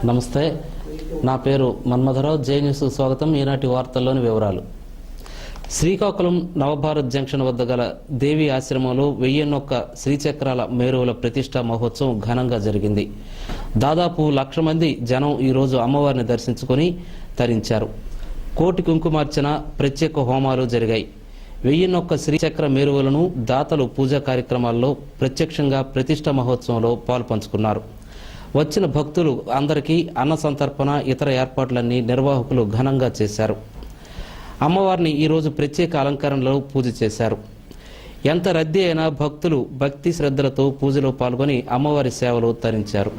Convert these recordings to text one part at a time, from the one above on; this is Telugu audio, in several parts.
నమస్తే, నా పేరు మన్మధరావు. జే న్యూస్ స్వాగతం. ఈనాటి వార్తల్లోని వివరాలు. శ్రీకాకుళం నవభారత్ జంక్షన్ వద్ద గల దేవి ఆశ్రమంలో 1001 శ్రీచక్రాల మేరువుల ప్రతిష్టా మహోత్సవం ఘనంగా జరిగింది. దాదాపు 1,00,000 మంది జనం ఈరోజు అమ్మవారిని దర్శించుకుని తరించారు. కోటి కుంకుమార్చన, ప్రత్యేక హోమాలు జరిగాయి. 1001 శ్రీచక్ర మేరువులను దాతలు పూజా కార్యక్రమాల్లో ప్రత్యక్షంగా ప్రతిష్టా మహోత్సవంలో పాల్పంచుకున్నారు. వచ్చిన భక్తులు అందరికీ అన్న సంతర్పణ, ఇతర ఏర్పాట్లన్నీ నిర్వాహకులు ఘనంగా చేశారు. అమ్మవారిని ఈరోజు ప్రత్యేక అలంకరణలో పూజ చేశారు. ఎంత రద్దీ అయినా భక్తులు భక్తి శ్రద్ధలతో పూజలో పాల్గొని అమ్మవారి సేవలు తరించారు.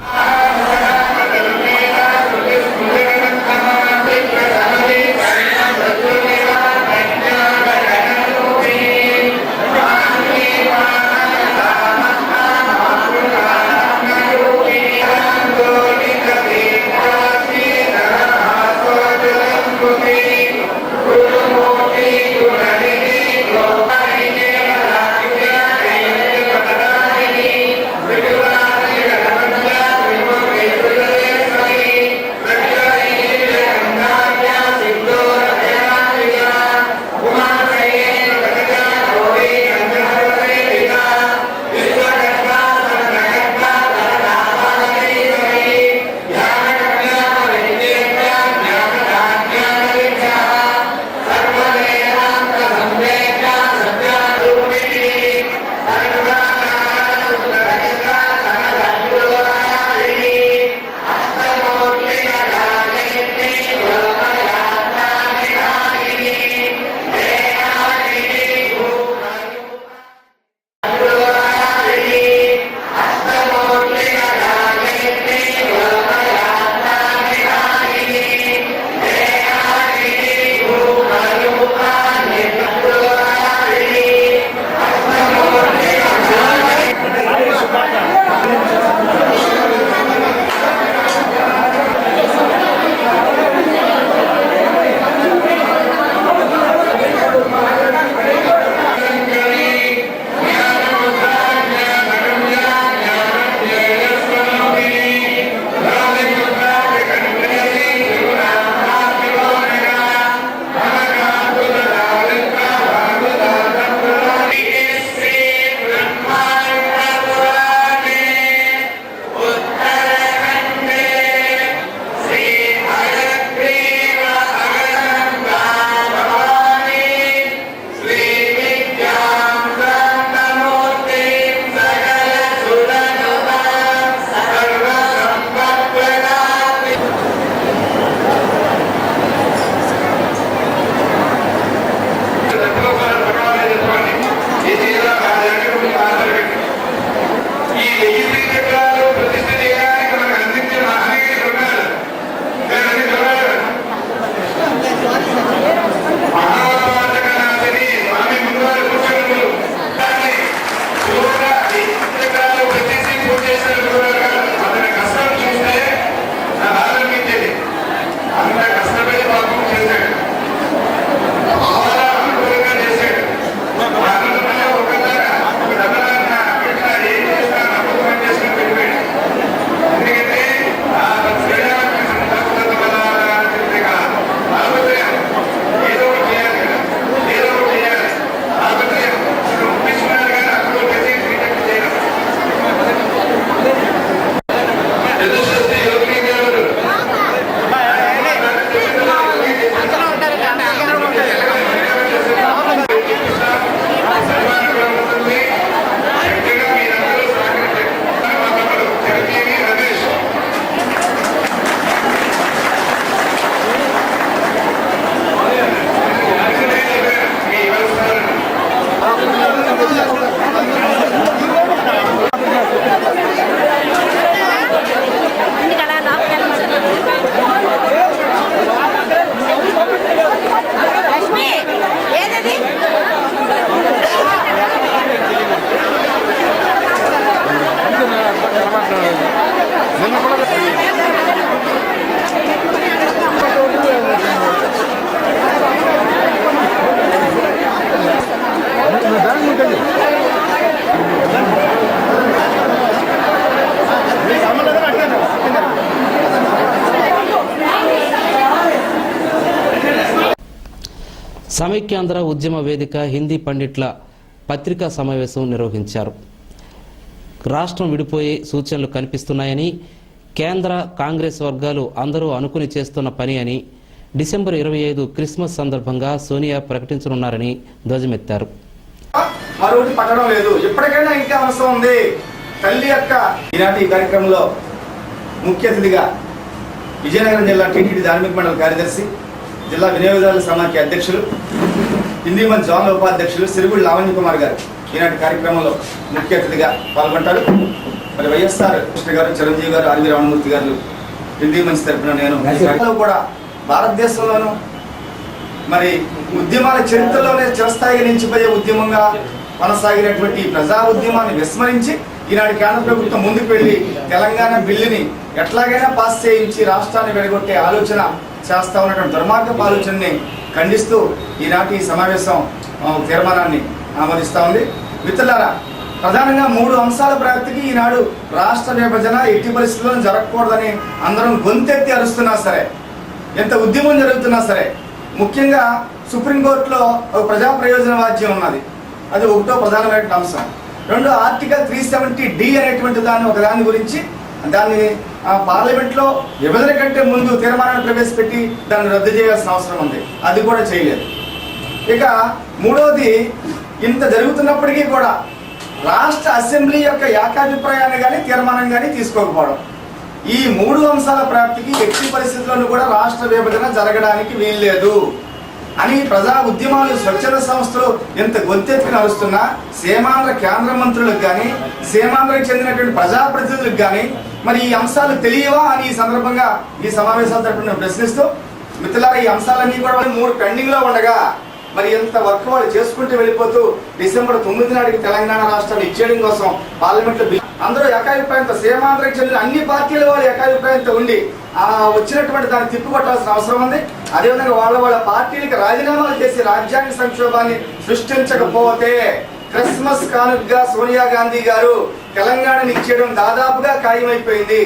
సమైక్యాంధ్ర ఉద్యమ వేదిక హిందీ పండిట్ల పత్రికా సమావేశం నిర్వహించారు. రాష్ట్రం విడిపోయే సూచనలు కనిపిస్తున్నాయని, కేంద్ర కాంగ్రెస్ వర్గాలు అందరూ అనుకుని చేస్తున్న పని అని, డిసెంబర్ 25 క్రిస్మస్ సందర్భంగా సోనియా ప్రకటించనున్నారని ధ్వజమెత్తారు. ఇప్పటికైనా ఇంకా అవసరం ఉంది. తల్లి యొక్క ఈనాటి ఈ కార్యక్రమంలో ముఖ్య అతిథిగా విజయనగరం జిల్లా టీటీడీ ధార్మిక మండలి కార్యదర్శి, జిల్లా వినియోగదారుల సమాఖ్య అధ్యక్షులు, హిందీ మంచి జోనల్ ఉపాధ్యక్షులు సిరిగుడి లావణ్య కుమార్ గారు ఈనాటి కార్యక్రమంలో ముఖ్య అతిథిగా పాల్గొంటారు. మరి వైఎస్ఆర్ కృష్ణ గారు, చిరంజీవి గారు, ఆర్వి రామమూర్తి గారు హిందీ మంచి తరఫున నేను కూడా భారతదేశంలోనూ మరి ఉద్యమాల చరిత్రలోనే చిరస్థాయిగా నిలిచిపోయే ఉద్యమంగా కొనసాగినటువంటి ప్రజా ఉద్యమాన్ని విస్మరించి ఈనాడు కేంద్ర ప్రభుత్వం ముందుకు వెళ్లి తెలంగాణ బిల్లుని ఎట్లాగైనా పాస్ చేయించి రాష్ట్రాన్ని వెడగొట్టే ఆలోచన చేస్తా ఉన్నటువంటి దుర్మార్గపు ఆలోచనని ఖండిస్తూ ఈనాటి సమావేశం తీర్మానాన్ని ఆమోదిస్తా ఉంది. మిత్రులారా, ప్రధానంగా 3 అంశాల ప్రాప్తికి ఈనాడు రాష్ట్ర విభజన ఎట్టి పరిస్థితుల్లో జరగకూడదని అందరం గొంతెత్తి అరుస్తున్నా సరే, ఎంత ఉద్యమం జరుగుతున్నా సరే, ముఖ్యంగా సుప్రీంకోర్టులో ఒక ప్రజా ప్రయోజన వాద్యం ఉన్నది. అది ఒకటో ప్రధానమైన అంశం. 2 ఆర్టికల్ 370D అనేటువంటి దాని గురించి దాన్ని పార్లమెంట్లో విభజన కంటే ముందు తీర్మానాన్ని ప్రవేశపెట్టి దాన్ని రద్దు చేయాల్సిన అవసరం ఉంది. అది కూడా చేయలేదు. ఇక 3వది, ఇంత జరుగుతున్నప్పటికీ కూడా రాష్ట్ర అసెంబ్లీ యొక్క ఏకాభిప్రాయాన్ని కానీ తీర్మానం కానీ తీసుకోకపోవడం. ఈ 3 అంశాల ప్రాప్తికి ఎట్టి పరిస్థితుల్లోనూ కూడా రాష్ట్ర విభజన జరగడానికి వీల్లేదు అని ప్రజా ఉద్యమాలు, స్వచ్ఛంద సంస్థలు ఎంత గొంతెత్తుకు నడుస్తున్నా సీమాంధ్ర కేంద్ర మంత్రులకు కానీ, సీమాంధ్రకు చెందినటువంటి ప్రజాప్రతినిధులకు కానీ మరి ఈ అంశాలు తెలియవా అని ఈ సందర్భంగా ఈ సమావేశాల తరపున ప్రశ్నిస్తూ, మిత్రులారా, ఈ అంశాలన్నీ కూడా 3 పెండింగ్ లో ఉండగా మరి ఎంత వర్క్ వాళ్ళు చేసుకుంటూ వెళ్ళిపోతూ డిసెంబర్ 9 నాటికి తెలంగాణ రాష్ట్రాన్ని ఇచ్చేయడం కోసం పార్లమెంట్లో అందరూ ఏకాభిప్రాయంతో, సీమాంధ్రకు చెందిన అన్ని పార్టీల వాళ్ళు ఏకాభిప్రాయంతో ఉండి వచ్చినటువంటి దాన్ని తిప్పుకొట్టాల్సిన అవసరం ఉంది. అదేవిధంగా వాళ్ళ పార్టీలకు రాజీనామాలు చేసి రాజ్యాంగ సంక్షోభాన్ని సృష్టించకపోతే క్రిస్మస్ కానుకగా సోనియా గాంధీ గారు తెలంగాణని ఇచ్చేయడం దాదాపుగా ఖాయమైపోయింది.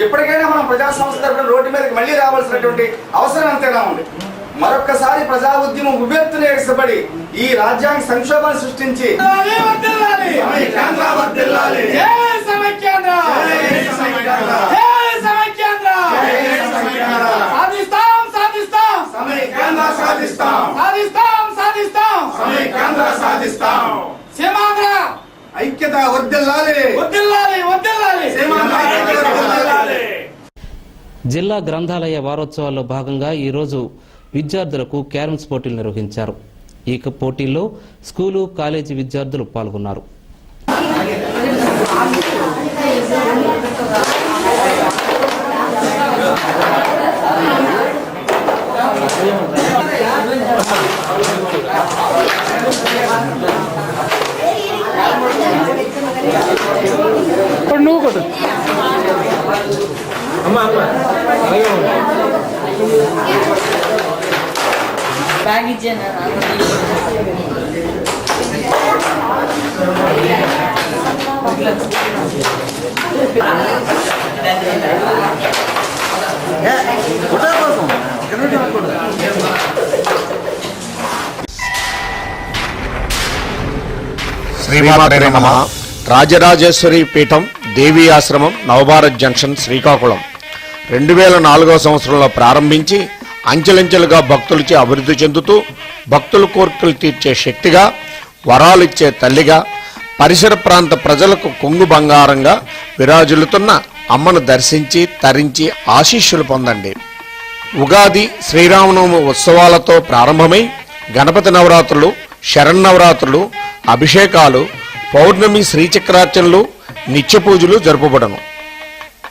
ఎప్పటికైనా మనం ప్రజా సంస్థ తరపున రోడ్డు మీదకి మళ్ళీ రావాల్సినటువంటి అవసరం అంతేనా ఉంది. మరొక్కసారి ప్రజా ఉద్యమం ఉవ్వెత్తున ఎగసబడి ఈ రాజ్యాంగ సంక్షోభాన్ని సృష్టించి ఐక్యత వర్ధిల్లాలి. జిల్లా గ్రంథాలయ వారోత్సవాల్లో భాగంగా ఈరోజు విద్యార్థులకు క్యారమ్స్ పోటీలు నిర్వహించారు. ఈ పోటీల్లో స్కూలు, కాలేజీ విద్యార్థులు పాల్గొన్నారు. శ్రీమాత్రే నమః. రాజరాజేశ్వరి పీఠం దేవీ ఆశ్రమం నవభారత్ జంక్షన్ శ్రీకాకుళం 2004వ సంవత్సరంలో ప్రారంభించి అంచెలంచెలుగా భక్తులచే అభివృద్ధి చెందుతూ భక్తుల కోరికలు తీర్చే శక్తిగా, వరాలిచ్చే తల్లిగా, పరిసర ప్రాంత ప్రజలకు కొంగు బంగారంగా విరాజిల్లుతున్న అమ్మను దర్శించి తరించి ఆశీస్సులు పొందండి. ఉగాది, శ్రీరామనవమి ఉత్సవాలతో ప్రారంభమై గణపతి నవరాత్రులు, శరన్నవరాత్రులు, అభిషేకాలు, పౌర్ణమి శ్రీచక్రార్చనలు, నిత్య పూజలు జరుపబడను.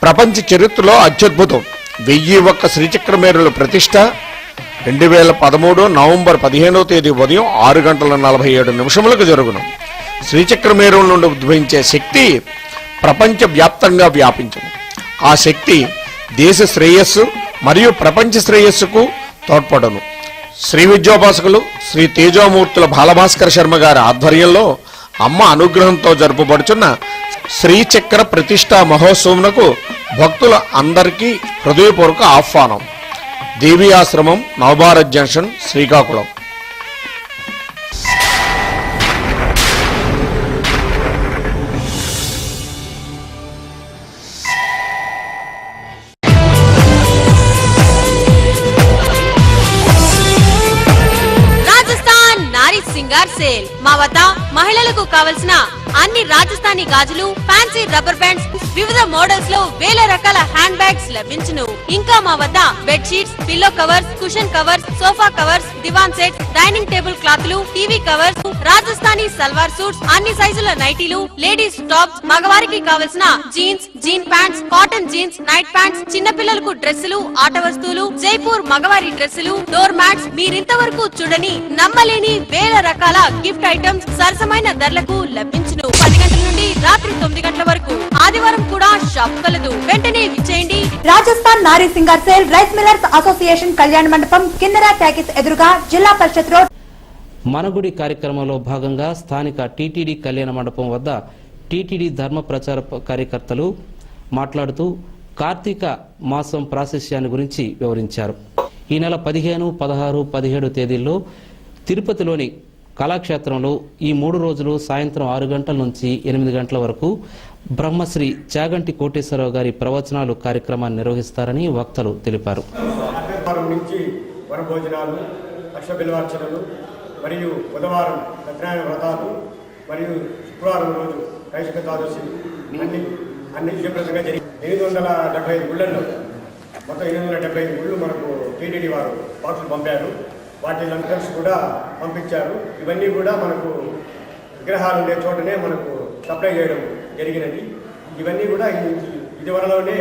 ప్రపంచ చరిత్రలో అత్యద్భుతం 1001 శ్రీచక్రమేరుల ప్రతిష్ట 2013 నవంబర్ 15వ తేదీ ఉదయం 6:47 జరుగును. శ్రీచక్రమేరుల నుండి ఉద్భవించే శక్తి ప్రపంచ వ్యాప్తంగా వ్యాపించను. ఆ శక్తి దేశ శ్రేయస్సు మరియు ప్రపంచ శ్రేయస్సుకు తోడ్పడను. శ్రీ విద్యోపాసకులు శ్రీ తేజోమూర్తుల బాలభాస్కర శర్మ గారి ఆధ్వర్యంలో అమ్మ అనుగ్రహంతో జరుపబడుచున్న శ్రీచక్ర ప్రతిష్టా మహోత్సవంకు భక్తుల అందరికీ హృదయపూర్వక ఆహ్వానం. దేవీ ఆశ్రమం నవభారత్ జంక్షన్ శ్రీకాకుళం. సింగార్ సేల్. మా వద్ద మహిళలకు కావలసిన అన్ని రాజస్థానీ గాజులు, ఫ్యాన్సీ రబ్బర్ బ్యాండ్స్, వివిధ మోడల్స్ లో వేల రకాల హ్యాండ్ బ్యాగ్స్ లభించును. ఇంకా మా వద్ద bed sheets, pillow covers, cushion covers, sofa covers, divan sets, dining table క్లాత్లు, TV covers, Rajasthani salwar suits, అన్ని సైజుల నైటీలు, లేడీస్ టాప్స్, మగవారికి కావలసిన jeans, jean pants, cotton jeans, night pants, చిన్నపిల్లలకు డ్రెస్సులు, ఆట వస్తువులు, జైపూర్ మగవారి డ్రెస్సులు, డోర్ మ్యాట్స్, మీరింతవరకు చూడని నమ్మలేని వేల రకాల గిఫ్ట్ ఐటమ్స్ సరసమైన ధరలకు లభించును. 10 గంటల నుండి రాత్రి 9 గంటల వరకు. ఆదివారం కూడా షాప్ కలదు. వెంటనే విచ్చేయండి. రాజస్థాన్ నారీ Singar sale, rice millers association కళ్యాణ మండపం, కిందరా టాకీస్ ఎదురుగా, జిల్లా పరిషత్ రోడ్. మనగుడి కార్యక్రమంలో భాగంగా స్థానిక టీటీడీ కళ్యాణ మండపం వద్ద టీటీడీ ధర్మ ప్రచార కార్యకర్తలు మాట్లాడుతూ కార్తీక మాసం ప్రాశస్యాన్ని గురించి వివరించారు. ఈ నెల 15, 16, 17 తేదీల్లో తిరుపతిలోని కళాక్షేత్రంలో ఈ 3 రోజులు సాయంత్రం 6 గంటల నుంచి 8 గంటల వరకు బ్రహ్మశ్రీ చాగంటి కోటేశ్వరరావు గారి ప్రవచనాలు కార్యక్రమాన్ని నిర్వహిస్తారని వక్తలు తెలిపారు. నుంచి వనభోజనాలు, లక్ష బిల్వార్చనలు మరియు బుధవారం సత్యనారాయణ వ్రతాలు మరియు శుక్రవారం రోజు కైశిక ద్వాదశి అన్ని విజయప్రదంగా జరిగి 875 గుళ్లలో మొత్తం 875 గుళ్ళు మనకు టీటీడీ వారు బాక్సులు పంపారు. వాటి లంకర్స్ కూడా పంపించారు. ఇవన్నీ కూడా మనకు విగ్రహాలు ఉండే చోటనే మనకు సప్లై చేయడం జరిగినది. ఇవన్నీ కూడా ఇదివరలోనే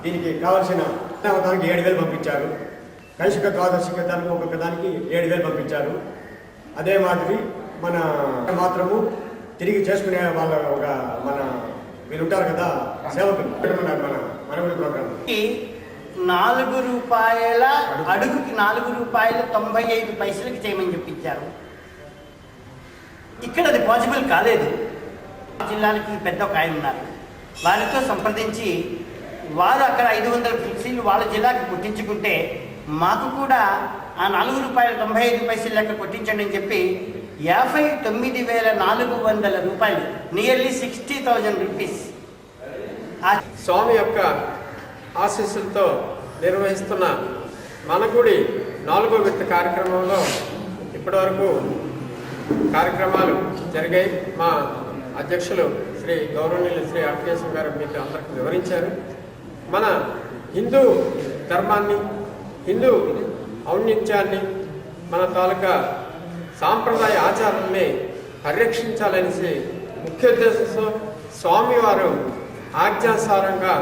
దీనికి కావాల్సిన దానికి 7,000 పంపించారు. కైశిక ద్వాదశిక దానికి ఒక్కొక్క దానికి 7,000 పంపించారు. అదే మాదిరి మన మాత్రము తిరిగి చేసుకునే వాళ్ళ ఒక మన వీళ్ళు ఉంటారు కదా సేవకులు మన మనగుడి ప్రోగ్రాం ₹4 అడుగుకి ₹4.95 చేయమని చెప్పించారు. ఇక్కడ అది పాసిబుల్ కాలేదు. జిల్లాలకి పెద్ద ఒక ఆయన ఉన్నారు, వారితో సంప్రదించి వారు అక్కడ 500 ఫ్లెక్సీలు వాళ్ళ జిల్లాకి కొట్టించుకుంటే మాకు కూడా ఆ ₹4.95 లెక్క కొట్టించండి అని చెప్పి ₹59,400 నియర్లీ 60,000 రూపీస్ స్వామి యొక్క ఆశీస్సులతో నిర్వహిస్తున్న మనగుడి 4వ విడత కార్యక్రమంలో ఇప్పటివరకు కార్యక్రమాలు జరిగాయి. మా అధ్యక్షులు శ్రీ గౌరవనీయులు శ్రీ ఆర్కేశం గారు మీకు అందరికీ వివరించారు. మన హిందూ ధర్మాన్ని, హిందూ ఔన్నత్యాన్ని, మన తాలూకా సాంప్రదాయ ఆచారాన్ని పరిరక్షించాలనేసి ముఖ్య ఉద్దేశంతో స్వామివారు ఆజ్ఞానుసారంగా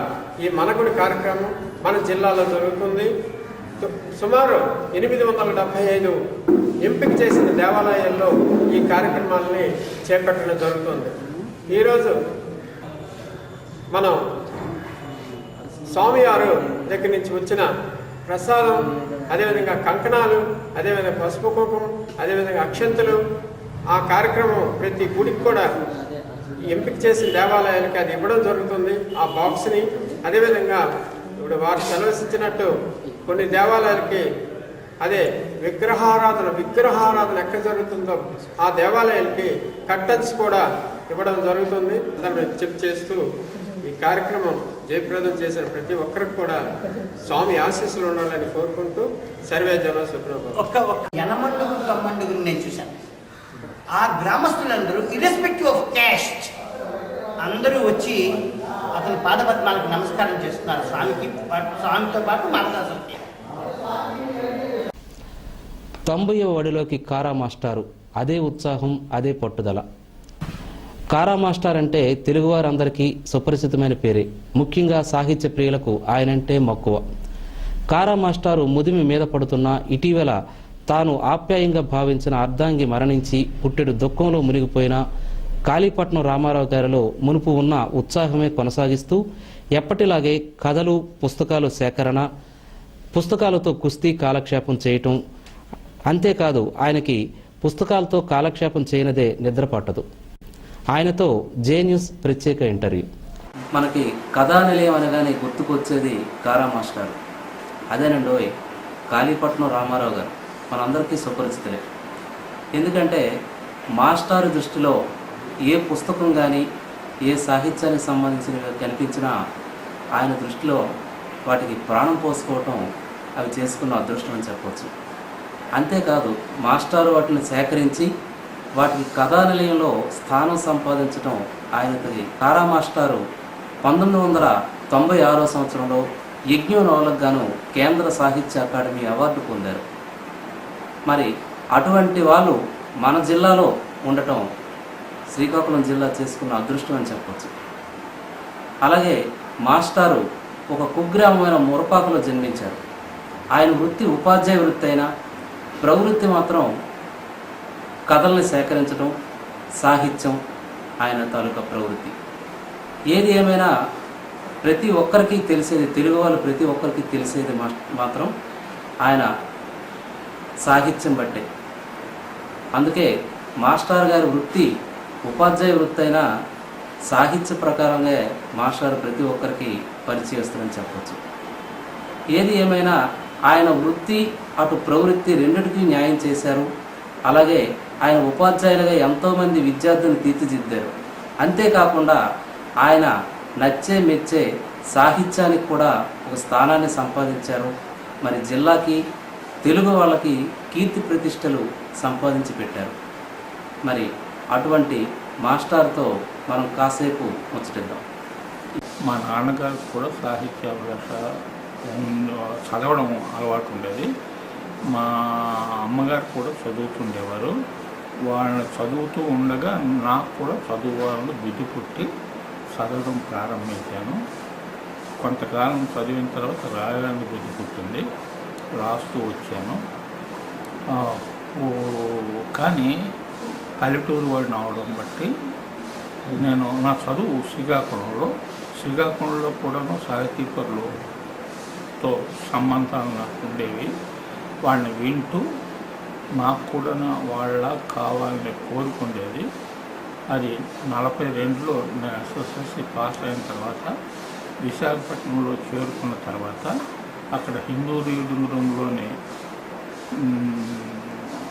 ఈ మనగుడి కార్యక్రమం మన జిల్లాలో జరుగుతుంది. సుమారు 875 ఎంపిక చేసిన దేవాలయాల్లో ఈ కార్యక్రమాలని చేపట్టడం జరుగుతుంది. ఈరోజు మనం స్వామివారు దగ్గర నుంచి వచ్చిన ప్రసాదం, అదేవిధంగా కంకణాలు, అదేవిధంగా పసుపు కుంకుమ, అదేవిధంగా అక్షంతలు, ఆ కార్యక్రమం ప్రతి గుడికి కూడా ఎంపిక చేసిన దేవాలయాలకి అది ఇవ్వడం జరుగుతుంది. ఆ బాక్స్ని అదేవిధంగా ఇప్పుడు వారు సెలవిచ్చినట్టు కొన్ని దేవాలయాలకి అదే విగ్రహారాధన ఎక్కడ జరుగుతుందో ఆ దేవాలయాలకి కర్టన్స్ కూడా ఇవ్వడం జరుగుతుంది. దాన్ని చెక్ చేస్తూ ఈ కార్యక్రమం జయప్రదం చేసిన ప్రతి ఒక్కరికి కూడా స్వామి ఆశీస్సులు ఉండాలని కోరుకుంటూ సర్వే జన సుప్రభాతం. ఒక్క యనమండుగు కమ్మండుగుని నేను చూశాను. ఆ గ్రామస్తులందరూ ఇర్రెస్పెక్టివ్ ఆఫ్ క్యాస్ట్ అందరూ వచ్చి అతని పాదపద్మాలకు నమస్కారం చేస్తున్నారు. స్వామితో పాటు మాట్లాడుతుంది. 90వ వడిలోకి కారా మాస్టారు, అదే ఉత్సాహం, అదే పట్టుదల. కారా మాస్టర్ అంటే తెలుగువారందరికీ సుపరిచితమైన పేరే. ముఖ్యంగా సాహిత్య ప్రియులకు ఆయనంటే మక్కువ. కారా మాస్టారు ముదిమి మీద పడుతున్న ఇటీవల తాను ఆప్యాయంగా భావించిన అర్ధాంగి మరణించి పుట్టెడు దుఃఖంలో మునిగిపోయిన కాళీపట్నం రామారావు గారిలో మునుపు ఉన్న ఉత్సాహమే కొనసాగిస్తూ ఎప్పటిలాగే కథలు, పుస్తకాలు సేకరణ, పుస్తకాలతో కుస్తీ కాలక్షేపం చేయటం. అంతేకాదు ఆయనకి పుస్తకాలతో కాలక్షేపం చేయనదే నిద్ర పట్టదు. ఆయనతో జే న్యూస్ ప్రత్యేక ఇంటర్వ్యూ. మనకి కథా నిలయం అనగానే గుర్తుకొచ్చేది కారా మాస్టర్. అదేనండి కాళీపట్నం రామారావు గారు మనందరికీ సుపరిచితులే. ఎందుకంటే మాస్టారు దృష్టిలో ఏ పుస్తకం కానీ ఏ సాహిత్యానికి సంబంధించినవి కనిపించినా ఆయన దృష్టిలో వాటికి ప్రాణం పోసుకోవటం అవి చేసుకున్న అదృష్టం అని చెప్పవచ్చు. అంతేకాదు మాస్టారు వాటిని సేకరించి వాటికి కథానిలయంలో స్థానం సంపాదించడం ఆయనది. తారా మాస్టారు 1996 సంవత్సరంలో యజ్ఞం నవలకు గాను కేంద్ర సాహిత్య అకాడమీ అవార్డు పొందారు. మరి అటువంటి వాళ్ళు మన జిల్లాలో ఉండటం శ్రీకాకుళం జిల్లా చేసుకున్న అదృష్టం అని చెప్పవచ్చు. అలాగే మాస్టారు ఒక కుగ్రామమైన మురపాకులో జన్మించారు. ఆయన వృత్తి ఉపాధ్యాయ వృత్తి అయినా ప్రవృత్తి మాత్రం కథల్ని సేకరించడం, సాహిత్యం ఆయన తాలూకా ప్రవృత్తి. ఏది ఏమైనా ప్రతి ఒక్కరికి తెలిసేది, తెలుగు వాళ్ళు ప్రతి ఒక్కరికి తెలిసేది మాత్రం ఆయన సాహిత్యం బట్టే. అందుకే మాస్టర్ గారి వృత్తి ఉపాధ్యాయ వృత్తి అయినా సాహిత్య ప్రకారంగా మాస్టర్ ప్రతి ఒక్కరికి పరిచయస్తులని చెప్పవచ్చు. ఏది ఏమైనా ఆయన వృత్తి అటు ప్రవృత్తి రెండిటికి న్యాయం చేశారు. అలాగే ఆయన ఉపాధ్యాయులుగా ఎంతోమంది విద్యార్థులను తీర్చిదిద్దారు. అంతేకాకుండా ఆయన నచ్చే మెచ్చే సాహిత్యానికి కూడా ఒక స్థానాన్ని సంపాదించారు. మరి జిల్లాకి, తెలుగు వాళ్ళకి కీర్తి ప్రతిష్టలు సంపాదించి పెట్టారు. మరి అటువంటి మాస్టర్తో మనం కాసేపు ముచ్చటిద్దాం. మా నాన్నగారు కూడా సాహిత్య చదవడం అలవాటు ఉండేది. మా అమ్మగారు కూడా చదువుతుండేవారు. వాళ్ళని చదువుతూ ఉండగా నాకు కూడా చదువువాలని బుద్ధి పుట్టి చదవడం ప్రారంభించాను. కొంతకాలం చదివిన తర్వాత రాయడానికి బుద్ధి పుట్టింది, రాస్తూ వచ్చాను. కానీ పల్లెటూరు వాడిని అవడం బట్టి నేను నా చదువు శ్రీకాకుళంలో కూడాను సాహితీపరులతో సంబంధాలు నాకు ఉండేవి. వాళ్ళని వింటూ నాకు కూడా వాళ్ళ కావాలని కోరుకుండేది. అది 42లో నేను ఎస్ఎస్ఎల్సి పాస్ అయిన తర్వాత విశాఖపట్నంలో చేరుకున్న తర్వాత అక్కడ హిందూ రీడింగ్ రూమ్లోని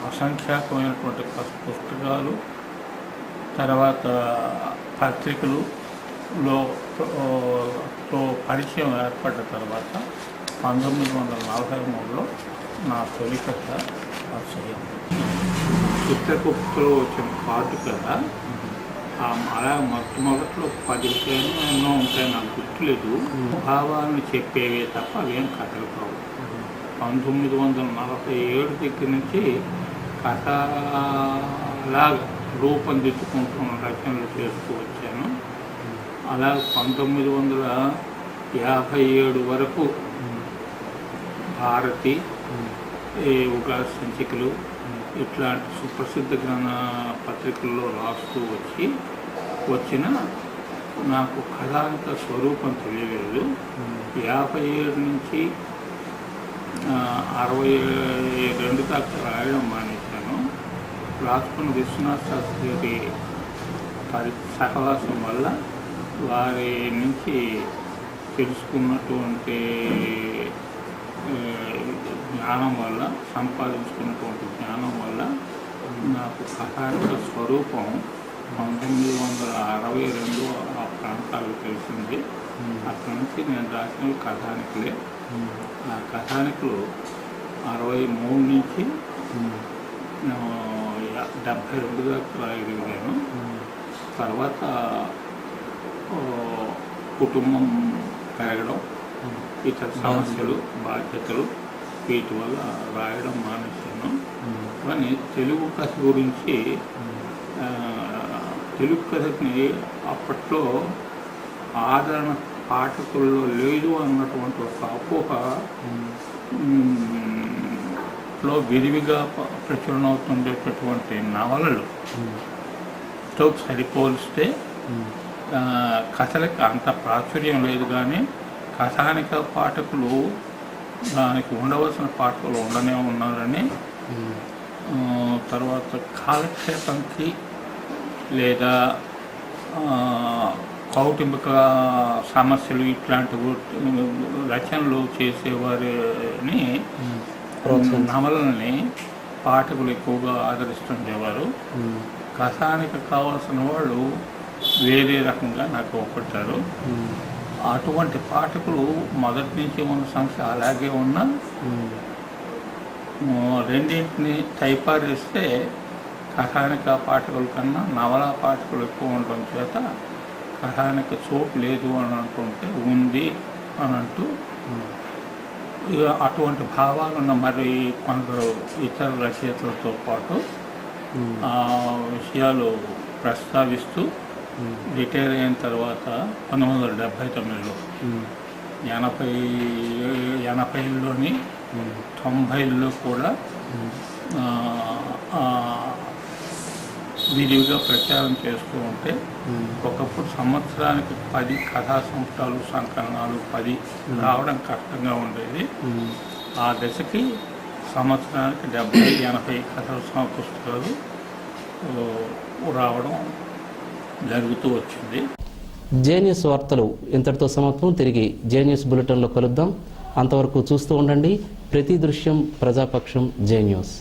అసంఖ్యాకమైనటువంటి పుస్తకాలు, తర్వాత పత్రికలులో పరిచయం ఏర్పడ్డ తర్వాత 1943లో నా తొలి కథ పరిచయం. చిత్రగుప్తులో వచ్చిన పాటు కదా, అలా మొట్టమొదట్లో 10 ఎన్నో ఉంటాయి, నాకు గుర్తులేదు. భావాలను చెప్పేవే తప్ప అవేం కథలు కావు. 1947 దగ్గర నుంచి కథలాగా రూపొందించుకుంటున్న రచనలు చేస్తూ వచ్చాను. అలా 1957 వరకు భారతి, ఉగాది సంచికలు ఇట్లాంటి సుప్రసిద్ధ గ్రంథ పత్రికల్లో రాస్తూ వచ్చిన నాకు కథాంత స్వరూపం తెలియలేదు. 57 నుంచి 62 దాకా రాయడం మానేశాను. రాసుకున్న విశ్వనాథ్ శాస్త్రి గారి సహవాసం వల్ల, వారి నుంచి తెలుసుకున్నటువంటి జ్ఞానం వల్ల, సంపాదించుకున్నటువంటి జ్ఞానం వల్ల నాకు కథాంత స్వరూపం 1962 ఆ ప్రాంతాలకు తెలిసింది. అక్కడి నుంచి నేను రాసిన కథానికలే. ఆ కథానికలు 63 నుంచి 72 దాకా రాయగలిగాను. తర్వాత కుటుంబం పెరగడం, ఇతర సమస్యలు, బాధ్యతలు, వీటి వల్ల రాయడం మానేశాను. కానీ తెలుగు కథ గురించి, తెలుగు కథని అప్పట్లో ఆదరణ పాఠకుల్లో లేదు అన్నటువంటి ఒక అపోహలో విరివిగా ప్రచురణ అవుతుండేటటువంటి నవలలుతో సరిపోలిస్తే కథలకు అంత ప్రాచుర్యం లేదు. కానీ కథానిక పాఠకులు దానికి ఉండవలసిన పాఠకులు ఉండనే ఉన్నారని, తర్వాత కాలక్షేపంకి లేదా కౌటుంబిక సమస్యలు ఇట్లాంటి రచనలు చేసేవారిని, నవలని పాఠకులు ఎక్కువగా ఆదరిస్తుండేవారు. కథానికి కావాల్సిన వాళ్ళు వేరే రకంగా నాకు ఒప్పట్టారు. అటువంటి పాఠకులు మొదటి నుంచి ఉన్న సంఖ్య అలాగే ఉన్నా, రెండింటిని టైపారేస్తే కథానిక పాఠకుల కన్నా నవలా పాఠకులు ఎక్కువ ఉండడం చేత కథానిక చోటు లేదు అని అంటుంటే ఉంది అని అంటూ ఇక అటువంటి భావాలున్న మరి కొందరు ఇతర రచయితలతో పాటు ఆ విషయాలు ప్రస్తావిస్తూ రిటైర్ అయిన తర్వాత 1979లో 80లోని 90లో కూడా విరివిగా ప్రచారం చేస్తూ ఉంటే ఒకప్పుడు సంవత్సరానికి 10 కథా సంపుటాలు సంకలనాలు 10 రావడం కష్టంగా ఉండేది. ఆ దశకి సంవత్సరానికి 70-80 కథల పుస్తకాలు రావడం జరుగుతూ వచ్చింది. జేన్యూస్ వార్తలు ఇంతటితో సమాప్తం. తిరిగి జేన్యూస్ బులెటిన్లో కలుద్దాం. అంతవరకు చూస్తూ ఉండండి ప్రతి దృశ్యం ప్రజాపక్షం జేన్యూస్.